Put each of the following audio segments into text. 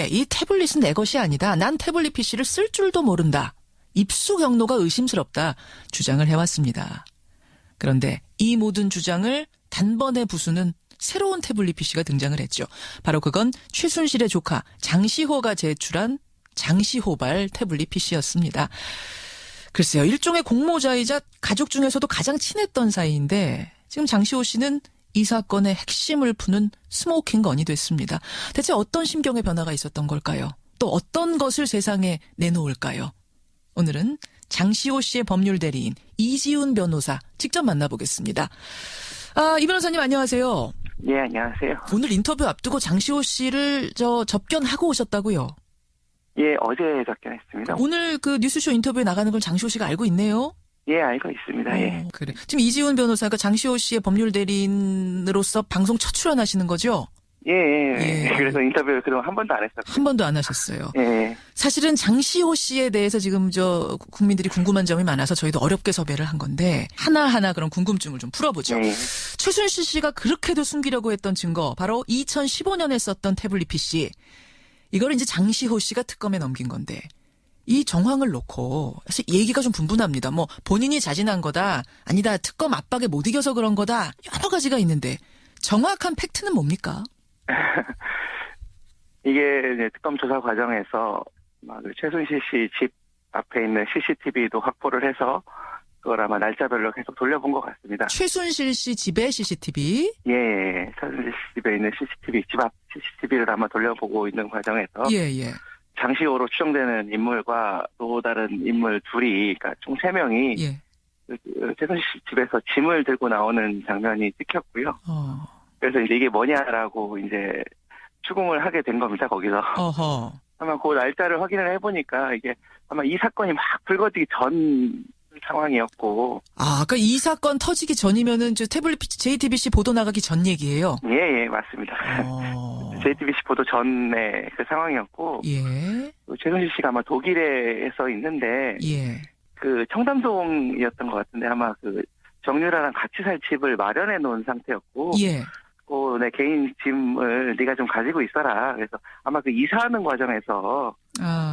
이 태블릿은 내 것이 아니다. 난 태블릿 PC를 쓸 줄도 모른다. 입수 경로가 의심스럽다. 주장을 해왔습니다. 그런데 이 모든 주장을 단번에 부수는 새로운 태블릿 PC가 등장을 했죠. 바로 그건 최순실의 조카 장시호가 제출한 장시호발 태블릿 PC였습니다. 글쎄요. 일종의 공모자이자 가족 중에서도 가장 친했던 사이인데 지금 장시호 씨는 이 사건의 핵심을 푸는 스모킹 건이 됐습니다. 대체 어떤 심경의 변화가 있었던 걸까요? 또 어떤 것을 세상에 내놓을까요? 오늘은 장시호 씨의 법률 대리인 이지훈 변호사 직접 만나보겠습니다. 이 변호사님 안녕하세요. 예, 안녕하세요. 오늘 인터뷰 앞두고 장시호 씨를 접견하고 오셨다고요? 예, 어제 접견했습니다. 오늘 그 뉴스쇼 인터뷰에 나가는 걸 장시호 씨가 알고 있네요? 예, 알고 있습니다. 예. 그래. 지금 이지훈 변호사가 장시호 씨의 법률 대리인으로서 방송 첫 출연하시는 거죠? 예. 그래서 인터뷰를 그동안 한 번도 안 했었어요. 한 번도 안 하셨어요. 예. 사실은 장시호 씨에 대해서 지금 국민들이 궁금한 점이 많아서 저희도 어렵게 섭외를 한 건데 하나하나 그런 궁금증을 좀 풀어보죠. 예. 최순실 씨가 그렇게도 숨기려고 했던 증거, 바로 2015년에 썼던 태블릿 PC. 이걸 이제 장시호 씨가 특검에 넘긴 건데 이 정황을 놓고 사실 얘기가 좀 분분합니다. 뭐 본인이 자진한 거다, 아니다, 특검 압박에 못 이겨서 그런 거다, 여러 가지가 있는데 정확한 팩트는 뭡니까? 이게 이제 특검 조사 과정에서 최순실 씨 집 앞에 있는 CCTV도 확보를 해서 그걸 아마 날짜별로 계속 돌려본 것 같습니다. 최순실 씨 집에 CCTV? 예. 최순실 씨 집에 있는 CCTV, 집 앞 CCTV를 아마 돌려보고 있는 과정에서 예. 장시호로 추정되는 인물과 또 다른 인물 둘이, 그러니까 총 3명이 예. 최순실 씨 집에서 짐을 들고 나오는 장면이 찍혔고요. 그래서 이제 이게 뭐냐라고 이제 추궁을 하게 된 겁니다, 거기서. 어허. 아마 그 날짜를 확인을 해보니까 이게 아마 이 사건이 막 불거지기 전 상황이었고. 그러니까 이 사건 터지기 전이면은 태블릿 JTBC 보도 나가기 전 얘기예요? 예, 맞습니다. JTBC 보도 전에 그 상황이었고. 예. 최순실 씨가 아마 독일에서 있는데. 예. 그 청담동이었던 것 같은데 아마 그 정유라랑 같이 살 집을 마련해 놓은 상태였고. 예. 내 개인 짐을 네가 좀 가지고 있어라. 그래서 아마 그 이사하는 과정에서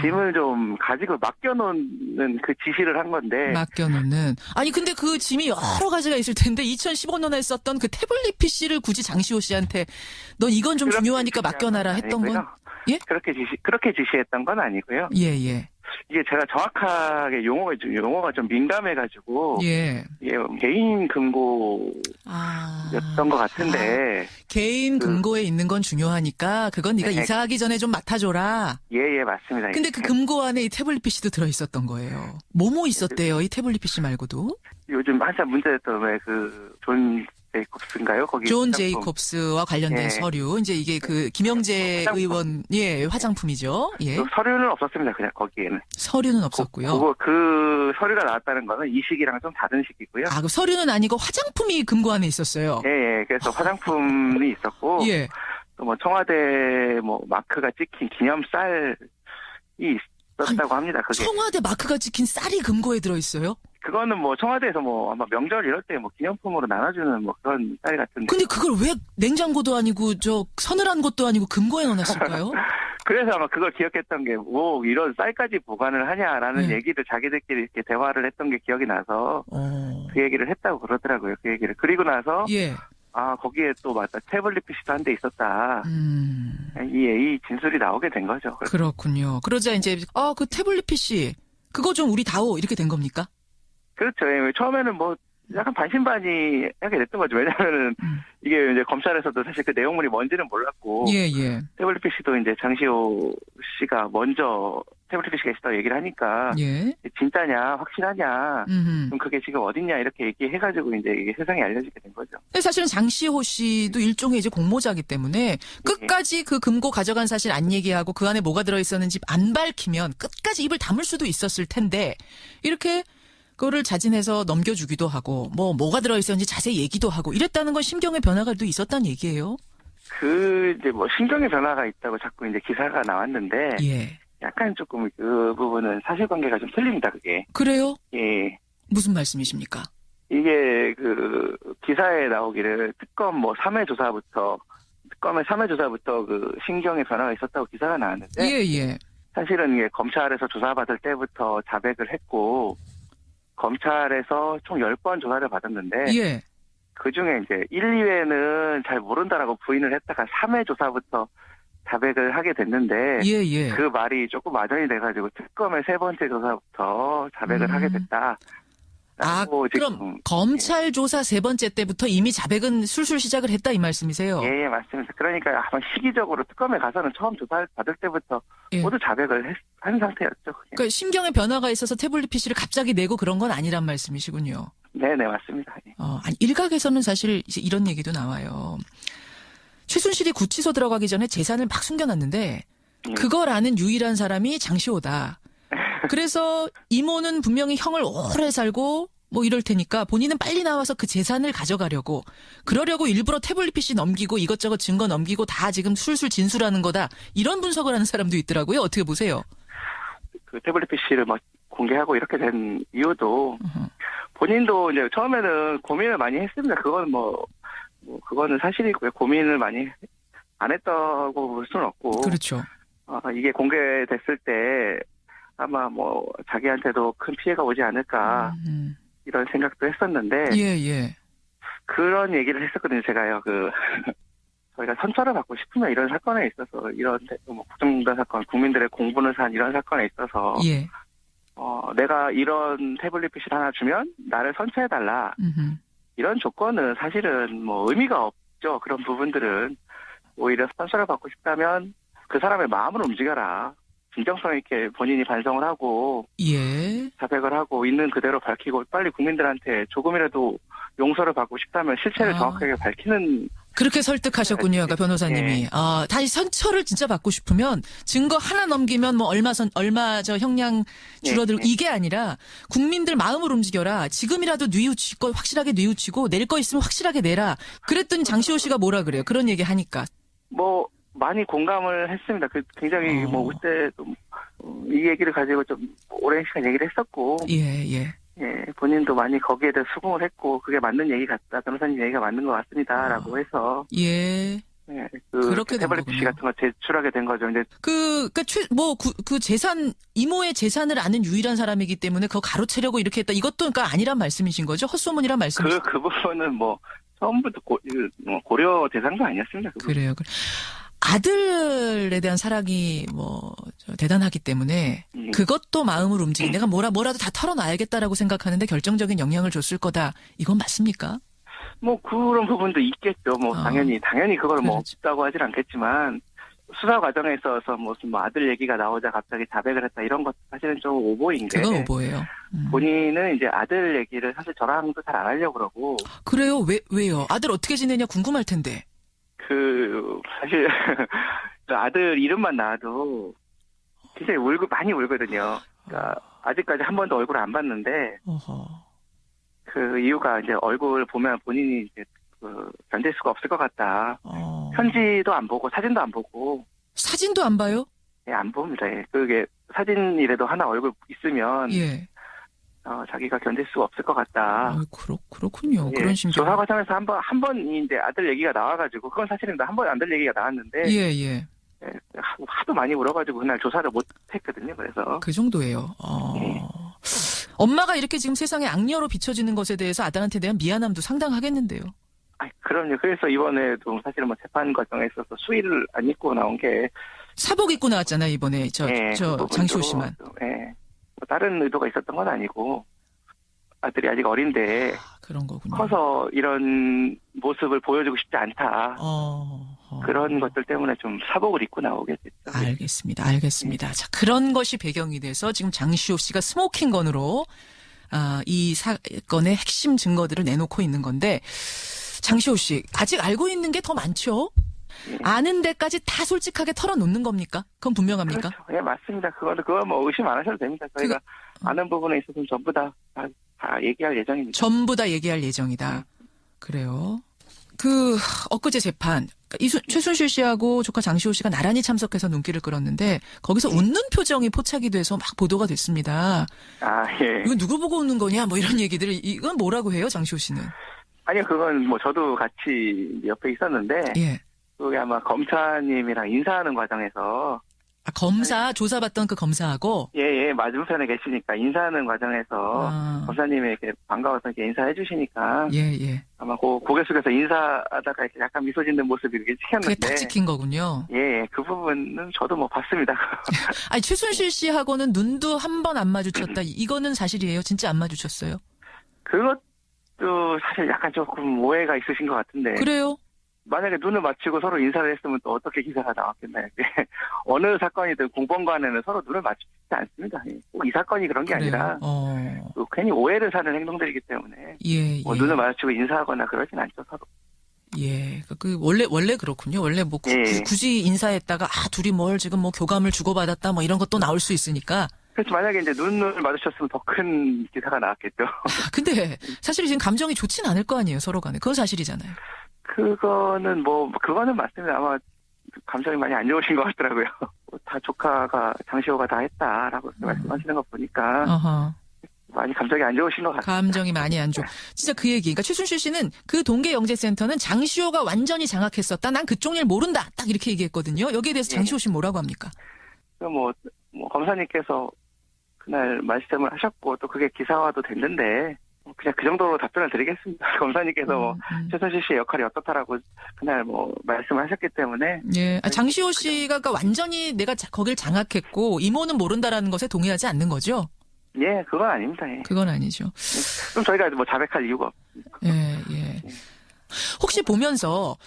짐을 좀 가지고 맡겨놓는 그 지시를 한 건데. 맡겨놓는. 아니 근데 그 짐이 여러 가지가 있을 텐데 2015년에 썼던 그 태블릿 PC를 굳이 장시호 씨한테 넌 이건 좀 중요하니까 맡겨놔라 했던 건? 예? 그렇게 지시했던 건 아니고요. 예. 이게 제가 정확하게 용어가 좀 민감해가지고. 예. 이게 개인 금고였던 것 같은데. 개인 금고에 있는 건 중요하니까 그건 네가 이사하기 전에 좀 맡아줘라. 예, 맞습니다. 근데 그 금고 안에 이 태블릿 PC도 들어있었던 거예요. 뭐뭐 있었대요, 이 태블릿 PC 말고도? 요즘 한참 문제됐던 왜 존 제이콥스인가요? 거기 존 제이콥스와 관련된 서류. 이제 이게 그 김영재 의원 화장품이죠. 예. 서류는 없었습니다. 그냥 거기에는. 서류는 없었고요. 그 서류가 나왔다는 거는 이 시기랑 좀 다른 시기고요. 그 서류는 아니고 화장품이 금고 안에 있었어요. 예. 그래서 화장품이 있었고. 예. 또 청와대 마크가 찍힌 기념 쌀이 있었다고 합니다. 그게. 청와대 마크가 찍힌 쌀이 금고에 들어있어요? 그거는 청와대에서 아마 명절 이럴 때 기념품으로 나눠주는 그런 쌀 같은데. 근데 그걸 왜 냉장고도 아니고 서늘한 것도 아니고 금고에 넣어놨을까요? 그래서 아마 그걸 기억했던 게 이런 쌀까지 보관을 하냐라는 얘기를 자기들끼리 이렇게 대화를 했던 게 기억이 나서 그 얘기를 했다고 그러더라고요. 그 얘기를. 그리고 나서 거기에 또 맞다 태블릿 PC도 한 대 있었다. 이 진술이 나오게 된 거죠. 그렇군요. 그러자 이제 그 태블릿 PC 그거 좀 우리 다오 이렇게 된 겁니까? 그렇죠. 처음에는 약간 반신반의하게 됐던 거죠. 왜냐하면은 이게 이제 검찰에서도 사실 그 내용물이 뭔지는 몰랐고. 예. 태블릿 PC도 이제 장시호 씨가 먼저 태블릿 PC가 있었다고 얘기를 하니까. 예. 진짜냐, 확실하냐. 그럼 그게 지금 어딨냐 이렇게 얘기해가지고 이제 이게 세상에 알려지게 된 거죠. 근데 사실은 장시호 씨도 일종의 이제 공모자기 때문에 끝까지 그 금고 가져간 사실 안 얘기하고 그 안에 뭐가 들어있었는지 안 밝히면 끝까지 입을 다물 수도 있었을 텐데 이렇게 그거를 자진해서 넘겨주기도 하고 뭐가 들어있었는지 자세히 얘기도 하고 이랬다는 건 심경의 변화가 또 있었다는 얘기예요. 이제 심경의 변화가 있다고 자꾸 이제 기사가 나왔는데. 예. 약간 조금 그 부분은 사실관계가 좀 틀립니다, 그게. 그래요? 예. 무슨 말씀이십니까? 이게 기사에 나오기를 특검 3회 조사부터 특검의 3회 조사부터 그 신경의 변화가 있었다고 기사가 나왔는데. 예. 사실은 이게 검찰에서 조사받을 때부터 자백을 했고, 검찰에서 총 10번 조사를 받았는데. 예. 그 중에 이제 1, 2회는 잘 모른다라고 부인을 했다가 3회 조사부터 자백을 하게 됐는데. 예. 그 말이 조금 마전이 돼가지고 특검의 3번째 조사부터 자백을 하게 됐다. 그럼 검찰 조사 3번째 때부터 이미 자백은 술술 시작을 했다 이 말씀이세요? 예, 맞습니다. 그러니까 아마 시기적으로 특검에 가서는 처음 조사 받을 때부터 모두 자백을 한 상태였죠. 그러니까 심경의 변화가 있어서 태블릿 PC를 갑자기 내고 그런 건 아니란 말씀이시군요. 네, 맞습니다. 아니, 일각에서는 사실 이제 이런 얘기도 나와요. 최순실이 구치소 들어가기 전에 재산을 막 숨겨놨는데 그걸 아는 유일한 사람이 장시호다. 그래서 이모는 분명히 형을 오래 살고 뭐 이럴 테니까 본인은 빨리 나와서 그 재산을 가져가려고 그러려고 일부러 태블릿 PC 넘기고 이것저것 증거 넘기고 다 지금 술술 진술하는 거다. 이런 분석을 하는 사람도 있더라고요. 어떻게 보세요? 그 태블릿 PC를 막 공개하고 이렇게 된 이유도 본인도 이제 처음에는 고민을 많이 했습니다. 그건 그거는 사실이고요. 고민을 많이 안 했다고 볼 수는 없고. 그렇죠. 이게 공개됐을 때 아마 자기한테도 큰 피해가 오지 않을까 이런 생각도 했었는데. 예. 그런 얘기를 했었거든요. 제가요. 저희가 선처를 받고 싶으면 이런 사건에 있어서 이런 국정농단 사건, 국민들의 공분을 산 이런 사건에 있어서. 예. 내가 이런 태블릿 PC를 하나 주면 나를 선처해달라. 이런 조건은 사실은 의미가 없죠. 그런 부분들은. 오히려 선처를 받고 싶다면 그 사람의 마음을 움직여라. 진정성 있게 본인이 반성을 하고. 예. 자백을 하고 있는 그대로 밝히고 빨리 국민들한테 조금이라도 용서를 받고 싶다면 실체를 정확하게 밝히는. 그렇게 설득하셨군요, 아까 변호사님이. 네. 다시 선처를 진짜 받고 싶으면 증거 하나 넘기면 얼마 형량 줄어들고 이게 아니라 국민들 마음을 움직여라. 지금이라도 뉘우치고 확실하게 뉘우치고 낼 거 있으면 확실하게 내라. 그랬더니 장시호 씨가 뭐라 그래요? 그런 얘기 하니까. 많이 공감을 했습니다. 굉장히 그때도 이 얘기를 가지고 좀 오랜 시간 얘기를 했었고. 예. 본인도 많이 거기에 대해 수긍을 했고 그게 맞는 얘기 같다. 변호사님 얘기가 맞는 것 같습니다라고 해서. 예. 그렇게 된 태블릿 PC 같은 거 제출하게 된 거죠. 이제 그 재산 이모의 재산을 아는 유일한 사람이기 때문에 그거 가로채려고 이렇게 했다. 이것도 그러니까 아니란 말씀이신 거죠? 헛소문이란 말씀이신 그 부분은 처음부터 고려 대상도 아니었습니다. 그래요. 아들에 대한 사랑이 대단하기 때문에 그것도 마음을 움직인 내가 뭐라도 다 털어놔야겠다라고 생각하는데 결정적인 영향을 줬을 거다. 이건 맞습니까? 그런 부분도 있겠죠. 당연히 그걸 없다고 하진 않겠지만 수사 과정에 있어서 무슨 아들 얘기가 나오자 갑자기 자백을 했다 이런 것 사실은 좀 오보인 게. 그건 오보예요. 본인은 이제 아들 얘기를 사실 저랑도 잘 안 하려고 그러고. 그래요? 왜요? 아들 어떻게 지내냐 궁금할 텐데. 사실 아들 이름만 나와도 굉장히 많이 울거든요. 그러니까 아직까지 한 번도 얼굴을 안 봤는데. 그 이유가 이제 얼굴 보면 본인이 이제 견딜 수가 없을 것 같다. 편지도 안 보고 사진도 안 보고. 사진도 안 봐요? 예, 안 봅니다. 예. 그게 사진이라도 하나 얼굴 있으면. 예. 자기가 견딜 수가 없을 것 같다. 그렇군요. 예, 그런 심정. 조사 과정에서 한 번 이제 아들 얘기가 나와가지고 그건 사실은 한 번 아들 얘기가 나왔는데. 예. 하도 많이 울어가지고 그날 조사를 못 했거든요. 그래서. 그 정도예요. 예. 엄마가 이렇게 지금 세상에 악녀로 비춰지는 것에 대해서 아들한테 대한 미안함도 상당하겠는데요. 그럼요. 그래서 이번에도 사실은 재판 과정에 있어서 수의를 안 입고 나온 게. 사복 입고 나왔잖아요, 이번에. 장시호 씨만. 예. 다른 의도가 있었던 건 아니고, 아들이 아직 어린데. 그런 거군요. 커서 이런 모습을 보여주고 싶지 않다. 그런 것들 때문에 좀 사복을 입고 나오게 됐죠. 알겠습니다. 자, 그런 것이 배경이 돼서 지금 장시호 씨가 스모킹건으로, 이 사건의 핵심 증거들을 내놓고 있는 건데, 장시호 씨, 아직 알고 있는 게 더 많죠? 아는 데까지 다 솔직하게 털어놓는 겁니까? 그건 분명합니까? 그렇죠. 예, 맞습니다. 그건 의심 안 하셔도 됩니다. 저희가 아는 부분에 있어서는 전부 다 얘기할 예정입니다. 전부 다 얘기할 예정이다. 그래요. 엊그제 재판, 최순실 씨하고 조카 장시호 씨가 나란히 참석해서 눈길을 끌었는데, 거기서 웃는 표정이 포착이 돼서 막 보도가 됐습니다. 예. 이건 누구 보고 웃는 거냐? 이런 얘기들을, 이건 뭐라고 해요, 장시호 씨는? 아니요, 그건 저도 같이 옆에 있었는데. 예. 그게 아마 검사님이랑 인사하는 과정에서. 아, 검사, 조사받던 그 검사하고? 예, 맞은편에 계시니까 인사하는 과정에서 검사님이 이렇게 반가워서 이렇게 인사해 주시니까. 예. 아마 고개 숙여서 인사하다가 이렇게 약간 미소 짓는 모습이 이렇게 찍혔는데. 그게 딱 찍힌 거군요. 예, 그 부분은 저도 뭐 봤습니다. 아니, 최순실 씨하고는 눈도 한 번 안 마주쳤다. 이거는 사실이에요? 진짜 안 마주쳤어요? 그것도 사실 약간 조금 오해가 있으신 것 같은데. 그래요? 만약에 눈을 맞추고 서로 인사를 했으면 또 어떻게 기사가 나왔겠나요? 어느 사건이든 공범간에는 서로 눈을 맞추지 않습니다. 꼭 이 사건이 그런 게 아니라 괜히 오해를 사는 행동들이기 때문에 뭐 눈을 마주치고 인사하거나 그러진 않죠, 서로. 예, 원래 그렇군요. 원래 뭐 굳이 인사했다가 둘이 뭘 지금 뭐 교감을 주고받았다 뭐 이런 것도 나올 수 있으니까. 그렇죠. 만약에 이제 눈을 마주쳤으면 더 큰 기사가 나왔겠죠. 근데 사실 지금 감정이 좋진 않을 거 아니에요, 서로 간에. 그건 사실이잖아요. 그거는 맞습니다. 아마 감정이 많이 안 좋으신 것 같더라고요. 다 조카가, 장시호가 다 했다라고 말씀하시는 거 보니까. 많이 감정이 안 좋으신 것 같아요. 감정이 많이 안 좋아. 진짜 그 얘기. 그러니까 최순실 씨는 그 동계영재센터는 장시호가 완전히 장악했었다. 난 그쪽 일 모른다. 딱 이렇게 얘기했거든요. 여기에 대해서 장시호 씨 뭐라고 합니까? 검사님께서 그날 말씀을 하셨고 또 그게 기사화도 됐는데 그냥 그 정도로 답변을 드리겠습니다. 검사님께서 최순실 씨의 역할이 어떻다라고 그날 말씀을 하셨기 때문에. 예. 장시호 씨가 완전히 내가 거길 장악했고 이모는 모른다라는 것에 동의하지 않는 거죠? 예, 그건 아닙니다. 예. 그건 아니죠. 그럼 저희가 자백할 이유가 없습니다. 예. 혹시 보면서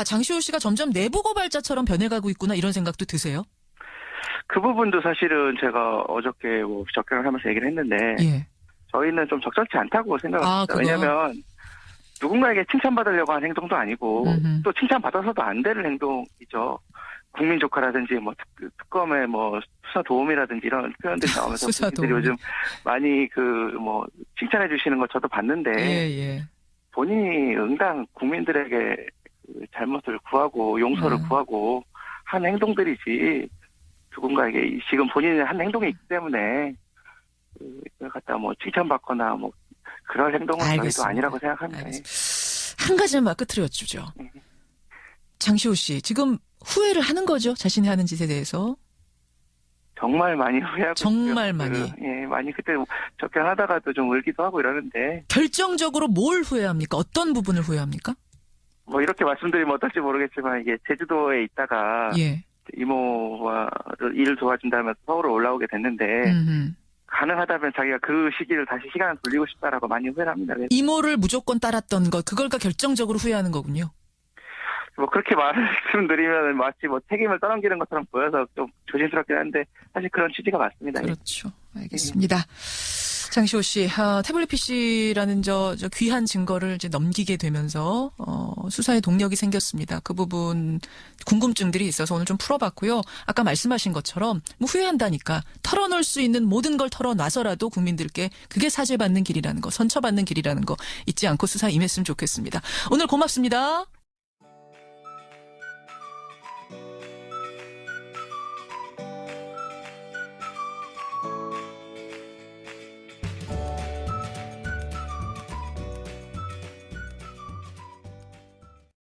장시호 씨가 점점 내부 고발자처럼 변해가고 있구나 이런 생각도 드세요? 그 부분도 사실은 제가 어저께 접견을 하면서 얘기를 했는데 저희는 좀 적절치 않다고 생각합니다. 왜냐하면 누군가에게 칭찬받으려고 하는 행동도 아니고 또 칭찬받아서도 안 되는 행동이죠. 국민 조카라든지 특검의 수사 도움이라든지 이런 표현들이 나오면서 국민들이 요즘 많이 칭찬해 주시는 거 저도 봤는데 본인이 응당 국민들에게 그 잘못을 구하고 용서를 구하고 한 행동들이지 누군가에게 지금 본인이 한 행동이 있기 때문에 그걸 갖다 칭찬받거나 그럴 행동은 저희도 아니라고 생각합니다. 한 가지만 끝으로 여쭈죠. 장시호 씨 지금 후회를 하는 거죠? 자신이 하는 짓에 대해서? 정말 많이 후회하고 정말 많이. 많이 그때 접견하다가도 좀 울기도 하고 이러는데. 결정적으로 뭘 후회합니까? 어떤 부분을 후회합니까? 이렇게 말씀드리면 어떨지 모르겠지만 이게 제주도에 있다가 이모와 일을 도와준다면서 서울에 올라오게 됐는데 가능하다면 자기가 그 시기를 다시 시간을 돌리고 싶다라고 많이 후회를 합니다. 이모를 무조건 따랐던 것, 그걸까 결정적으로 후회하는 거군요. 그렇게 말씀드리면 마치 책임을 떠넘기는 것처럼 보여서 좀 조심스럽긴 한데 사실 그런 취지가 맞습니다. 그렇죠. 알겠습니다. 장시호 씨, 태블릿 PC라는 저 귀한 증거를 이제 넘기게 되면서 수사에 동력이 생겼습니다. 그 부분 궁금증들이 있어서 오늘 좀 풀어봤고요. 아까 말씀하신 것처럼 후회한다니까 털어놓을 수 있는 모든 걸 털어놔서라도 국민들께 그게 사죄받는 길이라는 거, 선처받는 길이라는 거 잊지 않고 수사 임했으면 좋겠습니다. 오늘 고맙습니다.